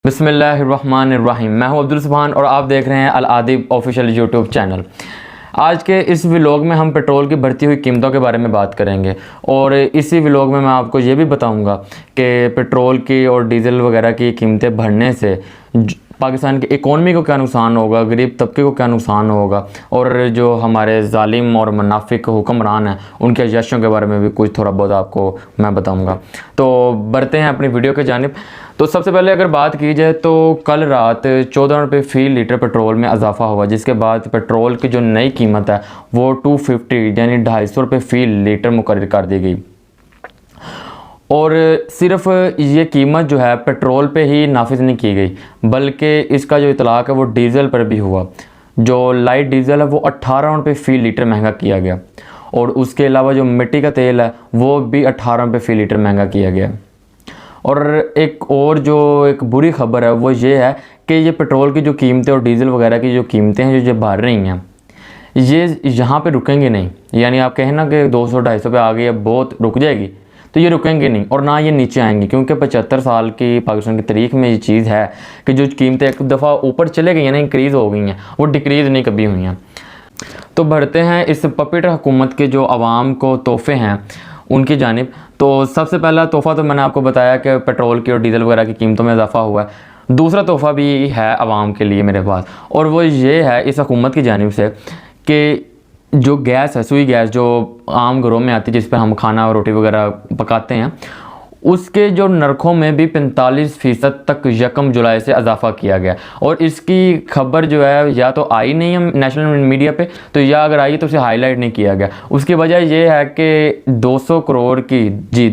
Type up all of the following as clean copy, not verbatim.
बिस्मिल्लाहिर्रहमानिर्रहीम। मैं हूं अब्दुल सुभान और आप देख रहे हैं अल आदिब ऑफिशियल यूट्यूब चैनल। आज के इस व्लॉग में हम पेट्रोल की बढ़ती हुई कीमतों के बारे में बात करेंगे और इसी व्लॉग में मैं आपको ये भी बताऊंगा कि पेट्रोल की और डीज़ल वगैरह की कीमतें बढ़ने से पाकिस्तान की इकॉनमी को क्या नुकसान होगा, गरीब तबके को क्या नुकसान होगा और जो हमारे ज़ालिम और मुनाफिक हुक्मरान हैं उनके यशों के बारे में भी कुछ थोड़ा बहुत आपको मैं बताऊंगा। तो बढ़ते हैं अपनी वीडियो के जानिब। तो सबसे पहले अगर बात की जाए तो कल रात 14 रुपये फ़ी लीटर पेट्रोल में इजाफा हुआ, जिसके बाद पेट्रोल की जो नई कीमत है वो 250 यानी 250 रुपये फ़ी लीटर मुकर्रर कर दी गई। और सिर्फ ये कीमत जो है पेट्रोल पे ही नाफिज नहीं की गई बल्कि इसका जो इतलाक़ है वो डीज़ल पर भी हुआ। जो लाइट डीज़ल है वो 18 रुपये फ़ी लीटर महंगा किया गया और उसके अलावा जो मिट्टी का तेल है वो भी 18 रुपये फ़ी लीटर महंगा किया गया। और एक बुरी ख़बर है वो ये है कि ये पेट्रोल की जो कीमतें और डीज़ल वगैरह की जो कीमतें हैं जो बढ़ रही हैं ये यहाँ पे रुकेंगे नहीं। यानी आप कहें ना कि 200-250 पे आ गई है बहुत रुक जाएगी, तो ये रुकेंगे नहीं और ना ये नीचे आएंगी, क्योंकि 75 साल की पाकिस्तान की तारीख में ये चीज़ है कि जो कीमतें एक दफ़ा ऊपर चले गई हैं ना, इंक्रीज़ हो गई हैं, वो डिक्रीज़ नहीं कभी हुई हैं। तो बढ़ते हैं इस पपेट हुकूमत के जो आवाम को तोहफ़े हैं उनकी जानिब। तो सबसे पहला तोहफ़ा तो मैंने आपको बताया कि पेट्रोल की और डीज़ल वगैरह की कीमतों में इजाफा हुआ है। दूसरा तोहफ़ा भी है आवाम के लिए मेरे पास, और वो ये है इस हुकूमत की जानिब से कि जो गैस है, सुई गैस जो आम घरों में आती है जिस पर हम खाना और रोटी वगैरह पकाते हैं, उसके जो नरखों में भी 45% तक 1 जुलाई से इजाफा किया गया। और इसकी खबर जो है या तो आई नहीं है नेशनल मीडिया पे, तो या अगर आई तो उसे हाईलाइट नहीं किया गया। उसकी वजह यह है कि 200 करोड़ की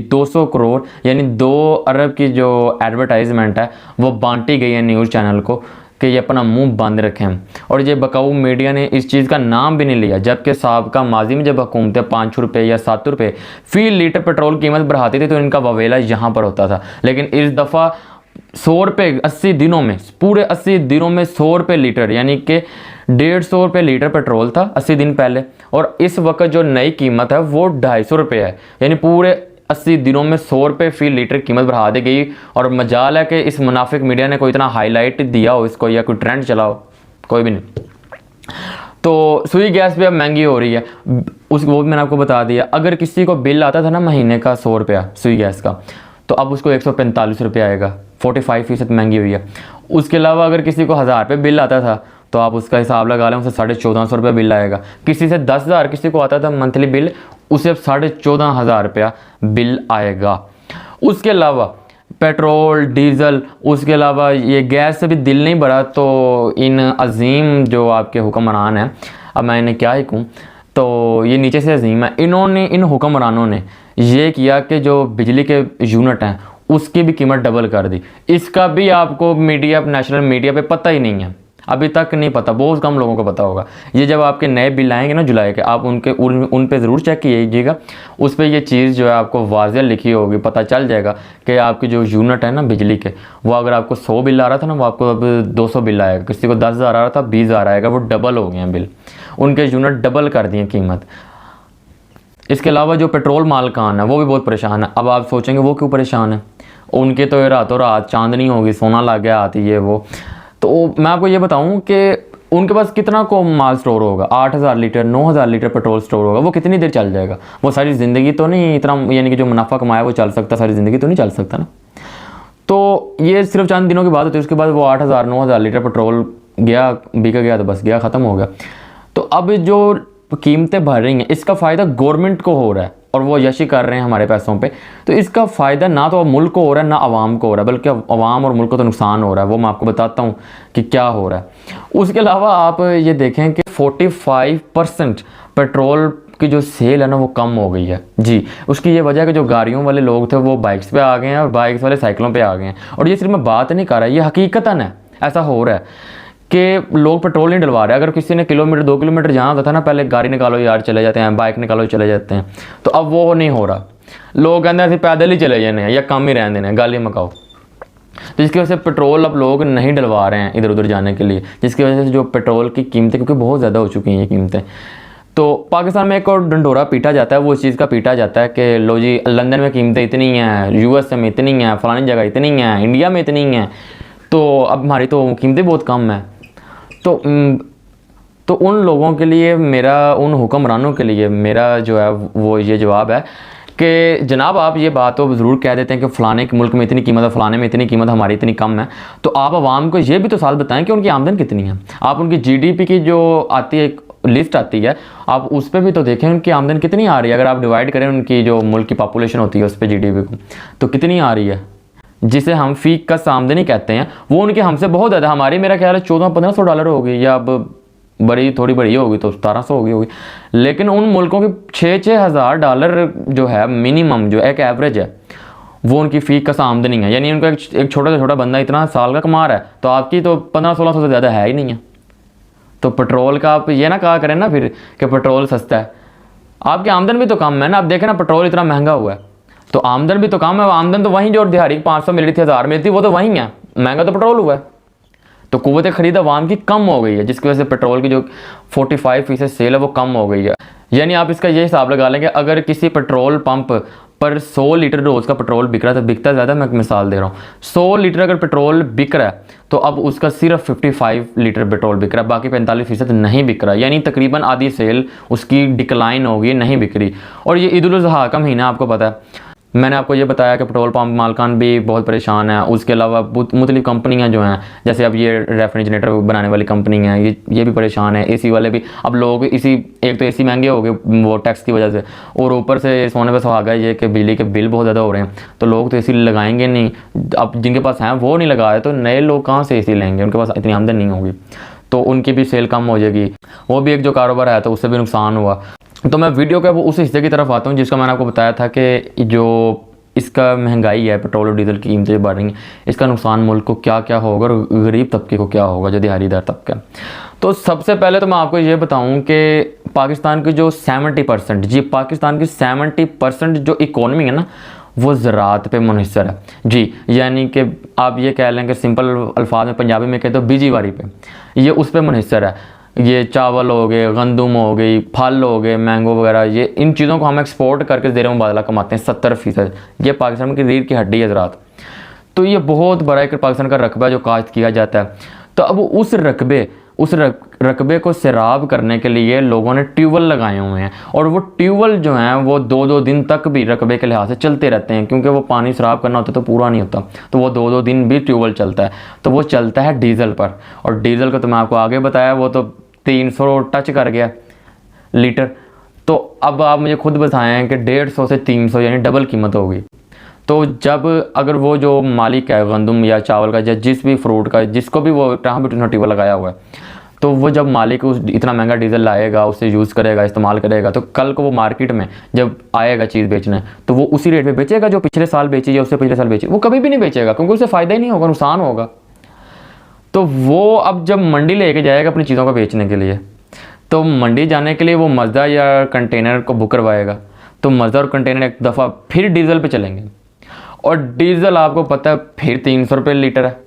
200 करोड़ यानी 2 अरब की जो एडवर्टाइजमेंट है वो बांटी गई है न्यूज़ चैनल को कि ये अपना मुंह बंद रखें। और ये बकाऊ मीडिया ने इस चीज़ का नाम भी नहीं लिया, जबकि साबका माजी में जब हुकूमतें 5 रुपये या 7 रुपये फ़ी लीटर पेट्रोल कीमत बढ़ाती थी तो इनका ववेला यहाँ पर होता था। लेकिन इस दफ़ा 100 रुपये 80 दिनों में, पूरे 80 दिनों में 100 रुपये लीटर यानी कि 150 रुपये लीटर पेट्रोल था 80 दिन पहले, और इस वक्त जो नई कीमत है वो 250 रुपये है। यानी पूरे 80 दिनों में 100 रुपये फ़ी लीटर कीमत बढ़ा दी गई। और मजाल है कि इस मुनाफिक मीडिया ने कोई इतना हाईलाइट दिया हो इसको या कोई ट्रेंड चलाओ, कोई भी नहीं। तो सुई गैस भी अब महंगी हो रही है, वो भी मैंने आपको बता दिया। अगर किसी को बिल आता था ना महीने का 100 रुपया सुई गैस का, तो अब उसको 145 रुपये आएगा, 45% महंगी हुई है। उसके अलावा अगर किसी को 1000 रुपये बिल आता था तो आप उसका हिसाब लगा लें, उसे 1450 रुपये बिल आएगा। किसी से 10,000 किसी को आता था मंथली बिल, उसे अब 14,500 रुपया बिल आएगा। उसके अलावा पेट्रोल डीज़ल, उसके अलावा ये गैस से भी दिल नहीं भरा तो इन अजीम जो आपके हुक्मरान हैं, अब मैं इन्हें क्या ही कहूँ, तो ये नीचे से अजीम है, इन्होंने इन हुक्मरानों ने ये किया कि जो बिजली के यूनिट हैं उसकी भी कीमत डबल कर दी। इसका भी आपको मीडिया, नेशनल मीडिया पे पता ही नहीं है, अभी तक नहीं पता, बहुत कम लोगों को पता होगा। ये जब आपके नए बिल आएंगे ना जुलाई के, आप उन पे ज़रूर चेक कीजिएगा, उस पर ये चीज़ जो है आपको वाज़ेह लिखी होगी, पता चल जाएगा कि आपकी जो यूनिट है ना बिजली के, वो अगर आपको 100 बिल आ रहा था ना वो आपको अब 200 बिल आएगा। किसी को 10,000 आ रहा था 20,000 आएगा, वो डबल हो गए हैं बिल, उनके यूनिट डबल कर दिए कीमत। इसके अलावा जो पेट्रोल मालकान है वो भी बहुत परेशान है। अब आप सोचेंगे वो क्यों परेशान है, उनके तो रातों रात चांदनी होगी, सोना लग गया आती है वो। तो मैं आपको ये बताऊं कि उनके पास कितना को माल स्टोर होगा, 8,000 लीटर 9,000 लीटर पेट्रोल स्टोर होगा, वो कितनी देर चल जाएगा? वो सारी ज़िंदगी तो नहीं इतना, यानी कि जो मुनाफा कमाया वो चल सकता, सारी ज़िंदगी तो नहीं चल सकता ना। तो ये सिर्फ चंद दिनों की बात होती है, उसके बाद वो 8,000 9,000 लीटर पेट्रोल गया, बिका गया तो बस गया, ख़त्म हो गया। तो अब जो कीमतें बढ़ रही हैं इसका फ़ायदा गवर्नमेंट को हो रहा है और वो यशी कर रहे हैं हमारे पैसों पे। तो इसका फ़ायदा ना तो मुल्क को हो रहा है ना आवाम को हो रहा है, बल्कि आवाम और मुल्क को तो नुकसान हो रहा है। वो मैं आपको बताता हूँ कि क्या हो रहा है। उसके अलावा आप ये देखें कि 45% पेट्रोल की जो सेल है ना वो कम हो गई है जी। उसकी ये वजह है कि जो गाड़ियों वाले लोग थे वो बाइक्स पे आ गए हैं और बाइक्स वाले साइकिलों पे आ गए हैं। और ये सिर्फ मैं बात नहीं कर रहा, ये हकीकतन है, ऐसा हो रहा है कि लोग पेट्रोल नहीं डलवा रहे। अगर किसी ने किलोमीटर 2 किलोमीटर जाना होता था ना, पहले गाड़ी निकालो यार चले जाते हैं, बाइक निकालो चले जाते हैं, तो अब वो नहीं हो रहा। लोग कहते हैं पैदल ही चले जाने हैं या कम ही रहने देने, गाली मकाओ। तो जिसकी वजह से पेट्रोल अब लोग नहीं डलवा रहे हैं इधर उधर जाने के लिए, जिसकी वजह से जो पेट्रोल की कीमतें, क्योंकि बहुत ज़्यादा हो चुकी हैं ये कीमतें, तो पाकिस्तान में एक और डंडोरा पीटा जाता है, वो इस चीज़ का पीटा जाता है कि लो जी लंदन में कीमतें इतनी हैं, यूएस में इतनी हैं, फ़लानी जगह इतनी हैं, इंडिया में इतनी हैं। तो अब हमारी तो कीमतें बहुत कम है। तो उन लोगों के लिए मेरा, उन हुक्मरानों के लिए मेरा जो है वो ये जवाब है कि जनाब आप ये बात तो ज़रूर कह देते हैं कि फ़लाने के मुल्क में इतनी कीमत है, फ़लाने में इतनी कीमत, हमारी इतनी कम है, तो आप आवाम को ये भी तो साथ बताएं कि उनकी आमदन कितनी है। आप उनकी जीडीपी की जो आती है लिस्ट आती है, आप उस पर भी तो देखें उनकी आमदन कितनी आ रही है। अगर आप डिवाइड करें उनकी जो मुल्क की पॉपुलेशन होती है उस पर जीडीपी को, तो कितनी आ रही है, जिसे हम फ़ी कस आमदनी कहते हैं, वो उनके हमसे बहुत ज़्यादा। हमारी मेरा ख्याल है $1400-1500 होगी, या अब बड़ी थोड़ी बड़ी होगी तो 1700 होगी। लेकिन उन मुल्कों की $6,000 जो है मिनिमम, जो एक एवरेज है, वो उनकी फ़ी कस आमदनी है। यानी उनका एक छोटा से छोटा बंदा इतना साल का कमा रहा है, तो आपकी तो 1500-1600 से ज़्यादा है ही नहीं है। तो पेट्रोल का आप ये ना कहा करें ना फिर कि पेट्रोल सस्ता है, आपकी आमदन भी तो कम है ना। आप देखें ना पेट्रोल इतना महंगा हुआ है, तो आमदन भी तो कम है। आमदन तो वहीं जो दिहाड़ी 500 मिल रही थी, 1000 मिलती, वो तो वहीं है, महंगा तो पेट्रोल हुआ है। तो कुव्वत ख़रीद अवाम की कम हो गई है, जिसकी वजह से पेट्रोल की जो 45% सेल है वो कम हो गई है। यानी आप इसका ये हिसाब लगा लेंगे, अगर किसी पेट्रोल पंप पर 100 लीटर रोज़ का पेट्रोल बिक रहा था, बिकता ज़्यादा, मैं मिसाल दे रहा हूँ, 100 लीटर अगर पेट्रोल बिक रहा है तो अब उसका सिर्फ 55 लीटर पेट्रोल बिक रहा है, बाकी 45% नहीं बिक रहा। यानी तकरीबन आधी सेल उसकी डिक्लाइन होगी, नहीं बिक रही। और ये ईद उल अज़हा का महीना, आपको पता है, मैंने आपको ये बताया कि पेट्रोल पंप मालकान भी बहुत परेशान है। उसके अलावा मुख्तलिफ़ कंपनियां जो हैं, जैसे अब ये रेफ्रिजरेटर बनाने वाली कंपनी हैं, ये भी परेशान है। एसी वाले भी, अब लोग इसी, एक तो एसी महंगे हो गए वो टैक्स की वजह से, और ऊपर से सोने पे सुहागा ये कि बिजली के बिल बहुत ज़्यादा हो रहे हैं, तो लोग तो एसी लगाएंगे नहीं। अब जिनके पास हैं वो नहीं लगाए, तो नए लोग कहाँ से एसी लेंगे, उनके पास इतनी आमदन नहीं होगी, तो उनकी भी सेल कम हो जाएगी। वो भी एक जो कारोबार है तो उससे भी नुकसान हुआ। तो मैं वीडियो के वो उस हिस्से की तरफ आता हूँ जिसका मैंने आपको बताया था कि जो इसका महंगाई है, पेट्रोल और डीजल की कीमतें बढ़ रही हैं, इसका नुकसान मुल्क को क्या क्या होगा और गरीब तबके को क्या होगा, जो दिहाड़ीदार तबका। तो सबसे पहले तो मैं आपको ये बताऊं कि पाकिस्तान की जो 70%, जी पाकिस्तान की 70% जो इकोनॉमी है ना, वो ज़राअत पे मुनहसर है जी। यानी कि आप ये कह लें कि सिंपल अल्फाज में पंजाबी में कहते हो बिजीवारी पे, ये उस पर मुनहसर है। ये चावल हो गए, गंदम हो गई, फल हो गए, मैंगो वगैरह, ये इन चीज़ों को हम एक्सपोर्ट करके ज़ेर मुबादला कमाते हैं 70%। ये पाकिस्तान की रीढ़ की हड्डी है ज़राअत। तो ये बहुत बड़ा एक पाकिस्तान का रकबा जो काश्त किया जाता है। तो अब उस रकबे को सैराब करने के लिए लोगों ने ट्यूबवेल लगाए हुए हैं, और वो ट्यूबवेल जो हैं वो 2-2 दिन तक भी रकबे के लिहाज से चलते रहते हैं, क्योंकि वो पानी सैराब करना होता है तो पूरा नहीं होता, तो वो 2-2 दिन भी ट्यूबवेल चलता है। तो वो चलता है डीज़ल पर, और डीज़ल का तो मैं आपको आगे बताया, वो तो 300 टच कर गया लीटर। तो अब आप मुझे खुद बताएं कि 150 से 300 यानी डबल कीमत होगी। तो जब अगर वो जो मालिक है गंदम या चावल का या जिस भी फ्रूट का, जिसको भी वो जहाँ भी ट्यूबवेल लगाया हुआ है, तो वो जब मालिक उस इतना महंगा डीज़ल लाएगा, उससे यूज़ करेगा, इस्तेमाल करेगा, तो कल को वो मार्केट में जब आएगा चीज़ बेचने, तो वो उसी रेट पे बेचेगा जो पिछले साल बेची या उससे पिछले साल बेची। वो कभी भी नहीं बेचेगा, क्योंकि उससे फ़ायदा ही नहीं होगा, नुकसान होगा। तो वो अब जब मंडी लेके जाएगा अपनी चीज़ों को बेचने के लिए, तो मंडी जाने के लिए वो मज़दा या कंटेनर को बुक करवाएगा, तो मज़दा और कंटेनर एक दफ़ा फिर डीज़ल पे चलेंगे, और डीज़ल आपको पता है फिर 300 रुपये लीटर है।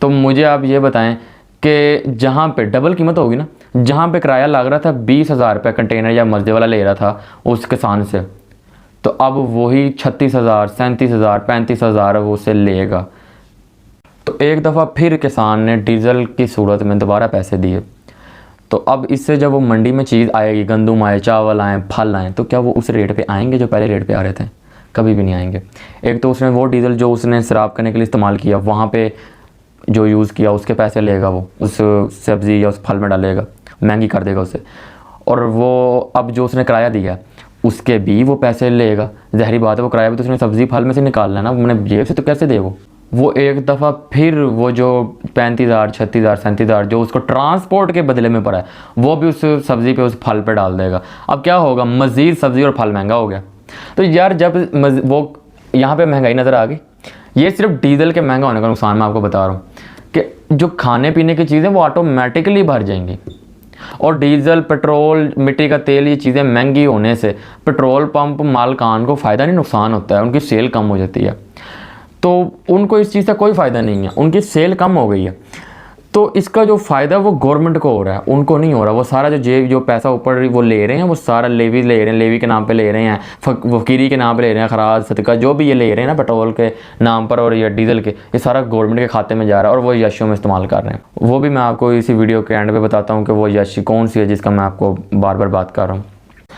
तो मुझे आप ये बताएं कि जहाँ पे डबल कीमत होगी ना, जहाँ पे किराया लग रहा था 20,000 रुपये कंटेनर या मज़दे वाला ले रहा था उस किसान से, तो अब वही 36,000, 37,000, 35,000 वो उससे लेगा। तो एक दफ़ा फिर किसान ने डीज़ल की सूरत में दोबारा पैसे दिए। तो अब इससे जब वो मंडी में चीज़ आएगी, गंदम आए, चावल आए, फल आए, तो क्या वो उस रेट पे आएंगे जो पहले रेट पे आ रहे थे? कभी भी नहीं आएंगे। एक तो उसने वो डीज़ल जो उसने शराब करने के लिए इस्तेमाल किया, वहाँ पे जो यूज़ किया उसके पैसे लेगा, वो उस सब्ज़ी या उस फल में डालेगा, महंगी कर देगा उसे। और वो अब जो उसने किराया दिया उसके भी वो पैसे लेगा। ज़ाहिर बात है, वो किराया भी तो उसने सब्ज़ी फल में से निकालना है ना, मैंने जेब से तो कैसे दे वो एक दफ़ा फिर वो जो 35,000, 36,000, 37,000 जो उसको ट्रांसपोर्ट के बदले में पड़ा है, वो भी उस सब्ज़ी पे, उस फल पे डाल देगा। अब क्या होगा, मज़ीद सब्ज़ी और फल महंगा हो गया। तो यार जब वो यहाँ पे महंगाई नज़र आ गई, ये सिर्फ डीज़ल के महंगा होने का नुकसान मैं आपको बता रहा हूँ कि जो खाने पीने की चीज़ें वो ऑटोमेटिकली बढ़ जाएंगी। और डीज़ल, पेट्रोल, मिट्टी का तेल, ये चीज़ें महंगी होने से पेट्रोल पंप मालकान को फ़ायदा नहीं नुकसान होता है, उनकी सेल कम हो जाती है। तो उनको इस चीज़ से कोई फ़ायदा नहीं है, उनकी सेल कम हो गई है। तो इसका जो फ़ायदा वो गवर्नमेंट को हो रहा है, उनको नहीं हो रहा। वो सारा जो पैसा ऊपर वो ले रहे हैं, वो सारा लेवी ले रहे हैं, लेवी के नाम पे ले रहे हैं, फकीरी के नाम पे ले रहे हैं, खराज सदका जो भी ये ले रहे हैं ना पेट्रोल के नाम पर और या डीजल के, ये सारा गवर्नमेंट के खाते में जा रहा है और वो यशियों में इस्तेमाल कर रहे हैं। वो भी मैं आपको इसी वीडियो के एंड पे बताता हूँ कि वो यशी कौन सी है जिसका मैं आपको बार बार बात कर रहा हूँ।